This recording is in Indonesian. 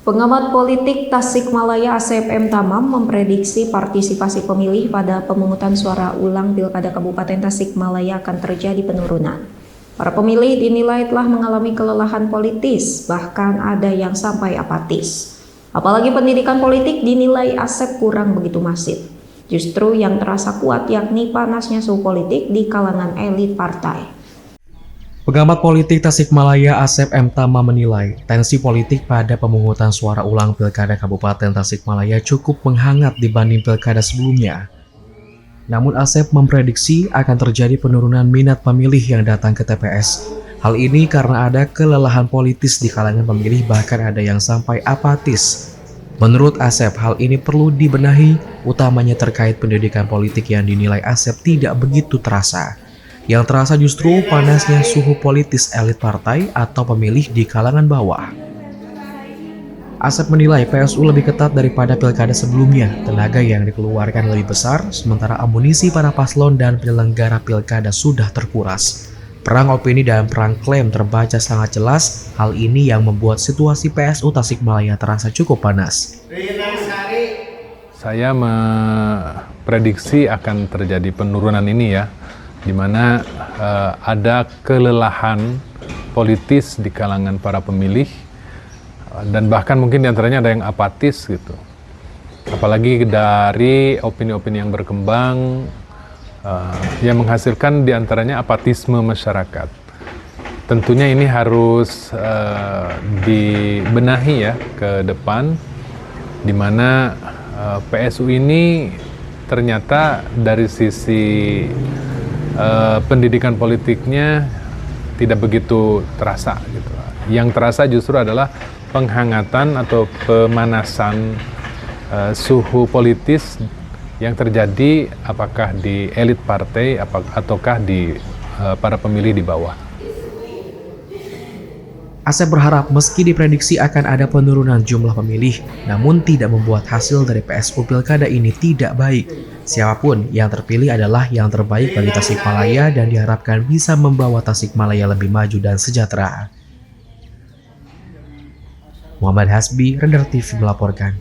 Pengamat politik Tasikmalaya Asep M. Tamam memprediksi partisipasi pemilih pada pemungutan suara ulang Pilkada Kabupaten Tasikmalaya akan terjadi penurunan. Para pemilih dinilai telah mengalami kelelahan politis, bahkan ada yang sampai apatis. Apalagi pendidikan politik dinilai Asep kurang begitu masif. Justru yang terasa kuat yakni panasnya suhu politik di kalangan elit partai. Pengamat politik Tasikmalaya Asep M. Tamam menilai tensi politik pada pemungutan suara ulang Pilkada Kabupaten Tasikmalaya cukup menghangat dibanding pilkada sebelumnya. Namun Asep memprediksi akan terjadi penurunan minat pemilih yang datang ke TPS. Hal ini karena ada kelelahan politis di kalangan pemilih, bahkan ada yang sampai apatis. Menurut Asep, hal ini perlu dibenahi, utamanya terkait pendidikan politik yang dinilai Asep tidak begitu terasa. Yang terasa justru panasnya suhu politis elit partai atau pemilih di kalangan bawah. Asep menilai PSU lebih ketat daripada pilkada sebelumnya, tenaga yang dikeluarkan lebih besar, sementara amunisi para paslon dan penyelenggara pilkada sudah terkuras. Perang opini dan perang klaim terbaca sangat jelas, hal ini yang membuat situasi PSU Tasikmalaya terasa cukup panas. Saya memprediksi akan terjadi penurunan ini ya, di mana ada kelelahan politis di kalangan para pemilih, dan bahkan mungkin diantaranya ada yang apatis gitu. Apalagi dari opini-opini yang berkembang yang menghasilkan diantaranya apatisme masyarakat. Tentunya ini harus dibenahi ya ke depan, di mana PSU ini ternyata dari sisi pendidikan politiknya tidak begitu terasa gitu. Yang terasa justru adalah penghangatan atau pemanasan suhu politis yang terjadi apakah di elit partai ataukah di para pemilih di bawah. Asep berharap meski diprediksi akan ada penurunan jumlah pemilih, namun tidak membuat hasil dari PSU Pilkada ini tidak baik. Siapapun yang terpilih adalah yang terbaik bagi Tasikmalaya dan diharapkan bisa membawa Tasikmalaya lebih maju dan sejahtera. Muhammad Hasbi, Rendar TV melaporkan.